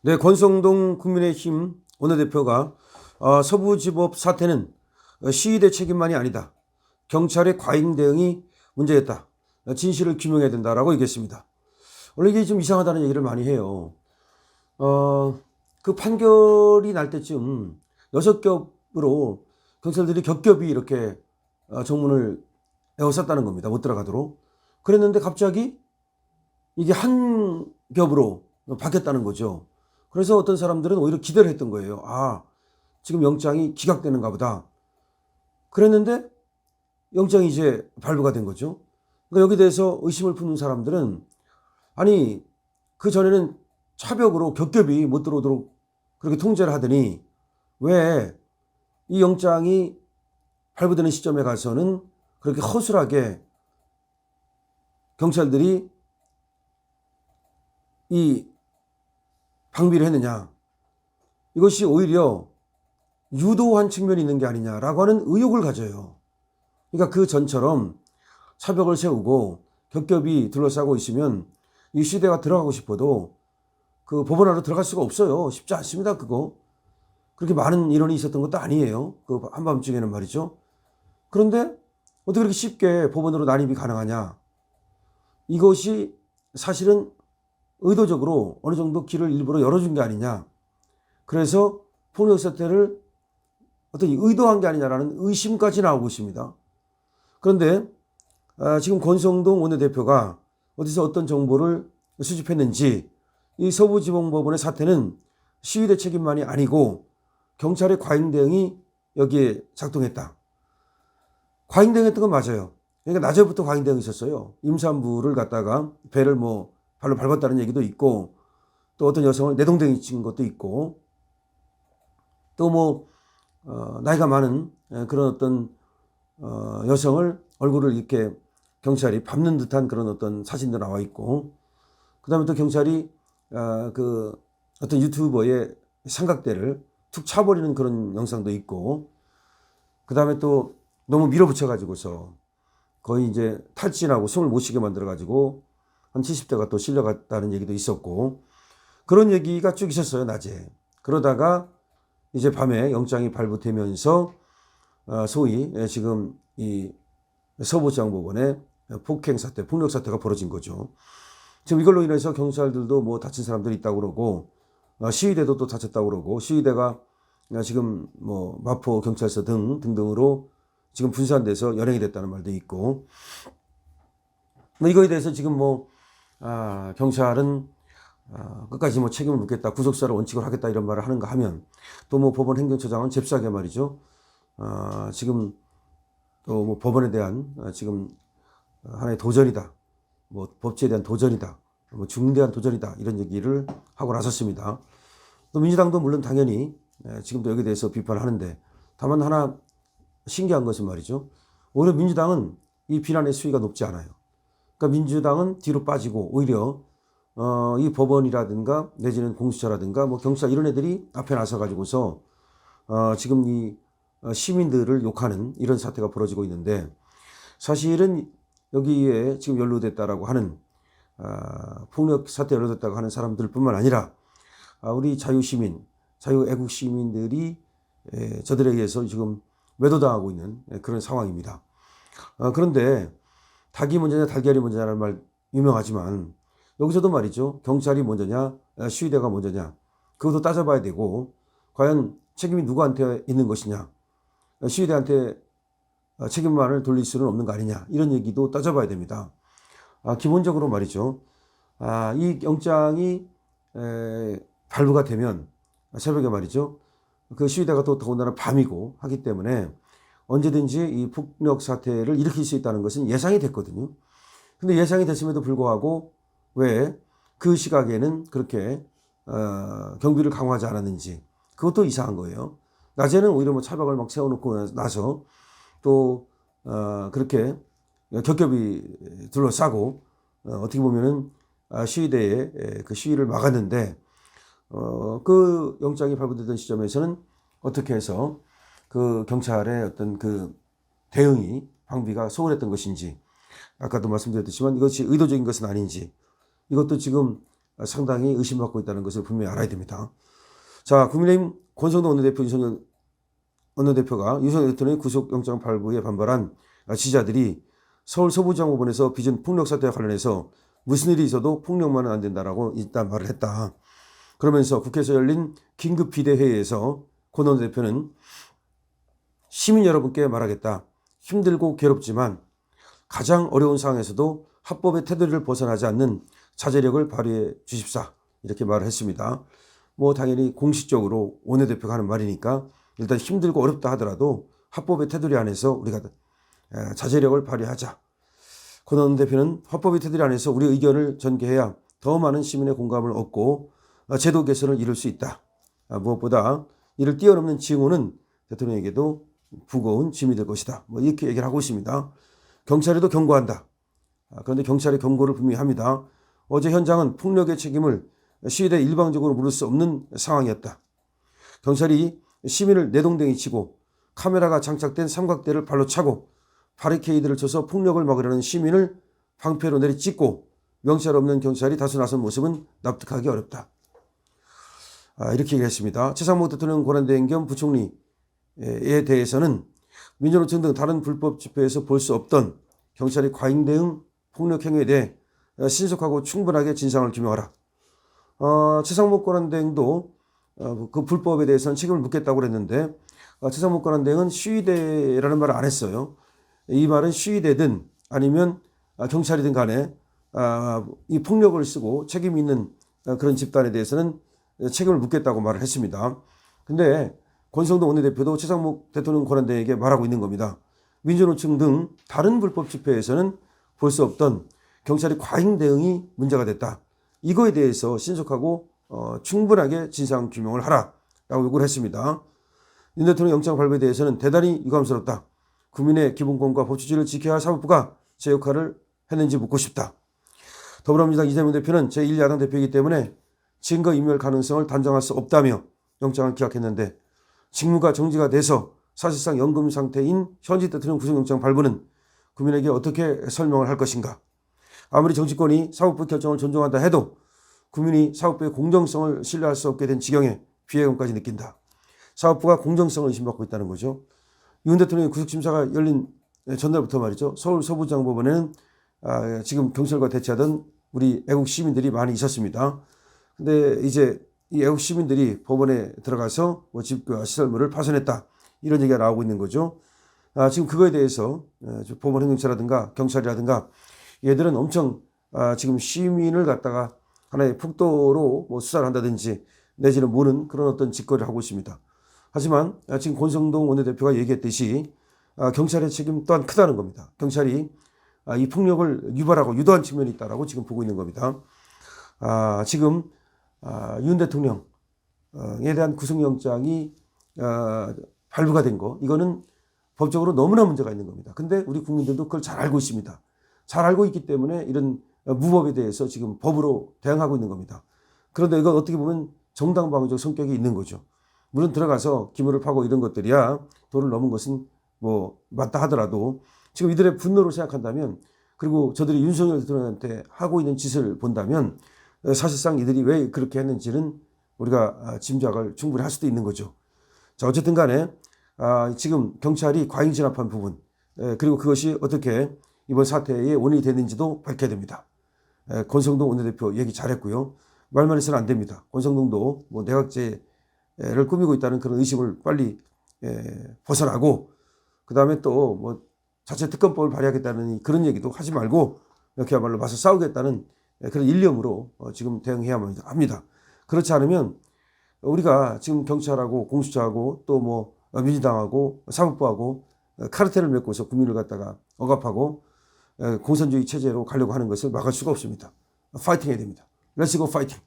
네, 권성동 국민의힘 원내대표가 서부지법 사태는 시위대 책임만이 아니다. 경찰의 과잉 대응이 문제였다. 진실을 규명해야 된다라고 얘기했습니다. 원래 이게 좀 이상하다는 얘기를 많이 해요. 그 판결이 날 때쯤 6겹으로 경찰들이 겹겹이 이렇게 정문을 에워쌌다는 겁니다. 못 들어가도록. 그랬는데 갑자기 이게 한 겹으로 바뀌었다는 거죠. 그래서 어떤 사람들은 오히려 기대를 했던 거예요. 아, 지금 영장이 기각되는가 보다. 그랬는데 영장이 이제 발부가 된 거죠. 그러니까 여기 대해서 의심을 품는 사람들은 아니, 그 전에는 차벽으로 겹겹이 못 들어오도록 그렇게 통제를 하더니 왜 이 영장이 발부되는 시점에 가서는 그렇게 허술하게 경찰들이 이 방비를 했느냐. 이것이 오히려 유도한 측면이 있는 게 아니냐라고 하는 의혹을 가져요. 그러니까 그 전처럼 차벽을 세우고 겹겹이 둘러싸고 있으면 이 시대가 들어가고 싶어도 그 법원 안으로 들어갈 수가 없어요. 쉽지 않습니다. 그거. 그렇게 많은 인원이 있었던 것도 아니에요. 그 한밤중에는 말이죠. 그런데 어떻게 그렇게 쉽게 법원으로 난입이 가능하냐. 이것이 사실은 의도적으로 어느 정도 길을 일부러 열어준 게 아니냐. 그래서 폭력 사태를 어떤 의도한 게 아니냐라는 의심까지 나오고 있습니다. 그런데 지금 권성동 원내대표가 어디서 어떤 정보를 수집했는지 이 서부지방법원의 사태는 시위대 책임만이 아니고 경찰의 과잉 대응이 여기에 작동했다. 과잉 대응했던 건 맞아요. 그러니까 낮에부터 과잉 대응이 있었어요. 임산부를 갖다가 배를 뭐 발로 밟았다는 얘기도 있고 또 어떤 여성을 내동댕이 친 것도 있고 또 뭐 나이가 많은 그런 어떤 여성을 얼굴을 이렇게 경찰이 밟는 듯한 그런 어떤 사진도 나와 있고 그다음에 또 경찰이 그 어떤 유튜버의 삼각대를 툭 차버리는 그런 영상도 있고 그다음에 또 너무 밀어붙여 가지고서 거의 이제 탈진하고 숨을 못 쉬게 만들어 가지고 한 70대가 또 실려갔다는 얘기도 있었고 그런 얘기가 쭉 있었어요. 낮에. 그러다가 이제 밤에 영장이 발부되면서 소위 지금 이 서부지방법원의 폭행 사태, 폭력 사태가 벌어진 거죠. 지금 이걸로 인해서 경찰들도 뭐 다친 사람들이 있다고 그러고 시위대도 또 다쳤다고 그러고 시위대가 지금 뭐 마포 경찰서 등등으로 지금 분산돼서 연행이 됐다는 말도 있고 뭐 이거에 대해서 지금 뭐 경찰은 끝까지 뭐 책임을 묻겠다, 구속사를 원칙으로 하겠다 이런 말을 하는가 하면 또 뭐 법원 행정처장은 잽싸게 말이죠. 지금 또 뭐 법원에 대한 지금 하나의 도전이다, 뭐 법치에 대한 도전이다, 뭐 중대한 도전이다 이런 얘기를 하고 나섰습니다. 또 민주당도 물론 당연히 지금도 여기에 대해서 비판하는데 다만 하나 신기한 것은 말이죠. 오히려 민주당은 이 비난의 수위가 높지 않아요. 그러니까 민주당은 뒤로 빠지고 오히려 이 법원이라든가 내지는 공수처라든가 뭐 경찰 이런 애들이 앞에 나서 가지고서 지금 이 시민들을 욕하는 이런 사태가 벌어지고 있는데 사실은 여기에 지금 연루됐다라고 하는 폭력 사태에 연루됐다고 하는 사람들뿐만 아니라 우리 자유시민, 자유애국 시민들이 저들에 의해서 지금 매도당하고 있는 그런 상황입니다. 그런데 닭이 먼저냐 달걀이 먼저냐는 말 유명하지만 여기서도 말이죠. 경찰이 먼저냐 시위대가 먼저냐 그것도 따져봐야 되고 과연 책임이 누구한테 있는 것이냐 시위대한테 책임만을 돌릴 수는 없는 거 아니냐 이런 얘기도 따져봐야 됩니다. 기본적으로 말이죠. 이 영장이 발부가 되면 새벽에 말이죠. 그 시위대가 또 더군다나 밤이고 하기 때문에 언제든지 이 폭력 사태를 일으킬 수 있다는 것은 예상이 됐거든요. 근데 예상이 됐음에도 불구하고 왜 그 시각에는 그렇게 경비를 강화하지 않았는지 그것도 이상한 거예요. 낮에는 오히려 뭐 차박을 막 세워놓고 나서 또 그렇게 겹겹이 둘러싸고 어떻게 보면은 시위대의 그 시위를 막았는데 그 영장이 발부되던 시점에서는 어떻게 해서 그 경찰의 어떤 그 대응이 방비가 소홀했던 것인지 아까도 말씀드렸지만 이것이 의도적인 것은 아닌지 이것도 지금 상당히 의심받고 있다는 것을 분명히 알아야 됩니다. 자, 국민의힘 권성동 원내대표, 윤석열 원내대표가 윤석열 대통령의 구속영장 발부에 반발한 지지자들이 서울 서부지방법원에서 빚은 폭력 사태와 관련해서 무슨 일이 있어도 폭력만은 안 된다라고 일단 말을 했다. 그러면서 국회에서 열린 긴급 비대회의에서 권 원내대표는 시민 여러분께 말하겠다. 힘들고 괴롭지만 가장 어려운 상황에서도 합법의 테두리를 벗어나지 않는 자제력을 발휘해 주십사. 이렇게 말을 했습니다. 뭐 당연히 공식적으로 원내대표가 하는 말이니까 일단 힘들고 어렵다 하더라도 합법의 테두리 안에서 우리가 자제력을 발휘하자. 권 원내대표는 합법의 테두리 안에서 우리의 의견을 전개해야 더 많은 시민의 공감을 얻고 제도 개선을 이룰 수 있다. 무엇보다 이를 뛰어넘는 징후는 대통령에게도 무거운 짐이 될 것이다. 뭐 이렇게 얘기를 하고 있습니다. 경찰에도 경고한다. 그런데 경찰의 경고를 분명히 합니다. 어제 현장은 폭력의 책임을 시위대에 일방적으로 물을 수 없는 상황이었다. 경찰이 시민을 내동댕이 치고 카메라가 장착된 삼각대를 발로 차고 바리케이드를 쳐서 폭력을 막으려는 시민을 방패로 내리찍고 명찰 없는 경찰이 다수 나선 모습은 납득하기 어렵다. 이렇게 얘기했습니다. 최상목 대통령 권한대행 겸 부총리에 대해서는 민주노총 등 다른 불법 집회에서 볼 수 없던 경찰의 과잉 대응 폭력 행위에 대해 신속하고 충분하게 진상을 규명하라. 최상목 권한대행도 그 불법에 대해서는 책임을 묻겠다고 했는데 최상목 권한대행은 시위대라는 말을 안 했어요. 이 말은 시위대든 아니면 경찰이든 간에 이 폭력을 쓰고 책임 있는 그런 집단에 대해서는 책임을 묻겠다고 말을 했습니다. 근데 권성동 원내대표도 최상목 대통령 권한대행에게 말하고 있는 겁니다. 민주노총 등 다른 불법 집회에서는 볼 수 없던 경찰의 과잉 대응이 문제가 됐다. 이거에 대해서 신속하고 충분하게 진상 규명을 하라라고 요구를 했습니다. 윤 대통령 영장 발부에 대해서는 대단히 유감스럽다. 국민의 기본권과 법치주의를 지켜야 할 사법부가 제 역할을 했는지 묻고 싶다. 더불어민주당 이재명 대표는 제1야당 대표이기 때문에 증거인멸 가능성을 단정할 수 없다며 영장을 기각했는데 직무가 정지가 돼서 사실상 연금 상태인 현직 대통령 구속영장 발부는 국민에게 어떻게 설명을 할 것인가. 아무리 정치권이 사법부 결정을 존중한다 해도 국민이 사법부의 공정성을 신뢰할 수 없게 된 지경에 비애감까지 느낀다. 사법부가 공정성을 의심받고 있다는 거죠. 윤 대통령의 구속심사가 열린 전날부터 말이죠. 서울 서부지방법원에는 지금 경찰과 대치하던 우리 애국 시민들이 많이 있었습니다. 근데 이제 이 애국 시민들이 법원에 들어가서 뭐 집과 시설물을 파손했다. 이런 얘기가 나오고 있는 거죠. 지금 그거에 대해서 법원 행정처라든가 경찰이라든가 얘들은 엄청 지금 시민을 갖다가 하나의 폭도로 뭐 수사를 한다든지 내지는 모는 그런 어떤 짓거리를 하고 있습니다. 하지만 지금 권성동 원내대표가 얘기했듯이 경찰의 책임 또한 크다는 겁니다. 경찰이 이 폭력을 유발하고 유도한 측면이 있다라고 지금 보고 있는 겁니다. 지금 윤 대통령에 대한 구속영장이 발부가 된 거, 이거는 법적으로 너무나 문제가 있는 겁니다. 근데 우리 국민들도 그걸 잘 알고 있습니다. 잘 알고 있기 때문에 이런 무법에 대해서 지금 법으로 대응하고 있는 겁니다. 그런데 이건 어떻게 보면 정당방위적 성격이 있는 거죠. 물론 들어가서 기물을 파고 이런 것들이야 도를 넘은 것은 뭐 맞다 하더라도 지금 이들의 분노를 생각한다면, 그리고 저들이 윤석열 대통령한테 하고 있는 짓을 본다면 사실상 이들이 왜 그렇게 했는지는 우리가 짐작을 충분히 할 수도 있는 거죠. 자, 어쨌든 간에 지금 경찰이 과잉 진압한 부분, 그리고 그것이 어떻게 이번 사태의 원인이 됐는지도 밝혀야 됩니다. 권성동 원내대표 얘기 잘했고요. 말만 해서는 안 됩니다. 권성동도 뭐 내각제를 꾸미고 있다는 그런 의심을 빨리 벗어나고, 그 다음에 또 뭐 자체 특검법을 발의하겠다는 그런 얘기도 하지 말고 그야말로 맞서 싸우겠다는 그런 일념으로 지금 대응해야만 합니다. 그렇지 않으면 우리가 지금 경찰하고 공수처하고 또 뭐 민주당하고 사법부하고 카르텔을 맺고서 국민을 갖다가 억압하고 공산주의 체제로 가려고 하는 것을 막을 수가 없습니다. 파이팅 해야 됩니다. Let's go fighting.